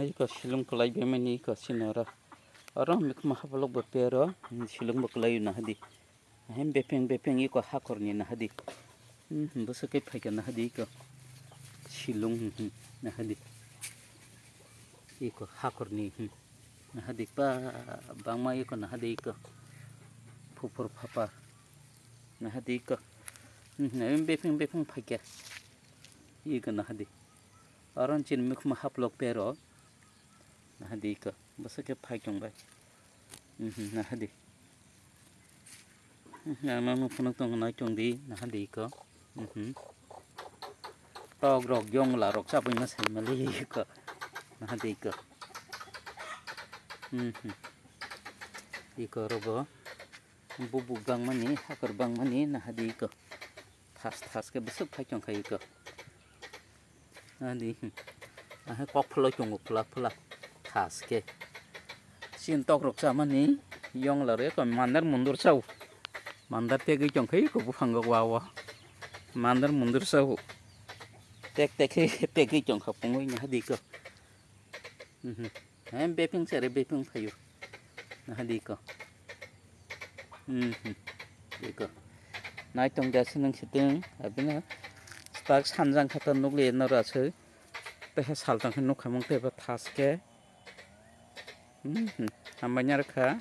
이거 실롱 플라이 베면이 이거 신어라 어랑 미크마 하블록 버페로 실롱 버클라이 나하디 햄 베팽 이거 하코르니 나하디 무슨게 파게 나하디 이거 실롱 나하디 이거 하코르니 나하디 빠 방마 이거 나하디 이거 푸푸르 파파 나하디 이거 햄 베팽 파게 이거 나하디 어랑 진 미크마 하블록 베로 나하디 이거 무슨게 파경 바 나하디 나는 푸능동 나종디 나하디 이거 럭럭 용라 럭 잡으면 살말이 이거 나하디 이거 이거 로고 부부강 마니 하거방 마니 나하디 이거 타스게 무슨 파경 가 이거 나하디 아 꼭 풀어 종 풀라 타스게 신떡 럭 잡마니 용라래 그 만날 문dur sau mandar tegi chong khai ko buphang go wawa mandar mundur sau tek tegi chong khapung oi nya di ko em beping sere beping phayu na di ko di ko nai tong da sinang situng abina spark sanjang khatan nukle na ra chhe pe sal tang nuk khamong te ba thaske amanya rakha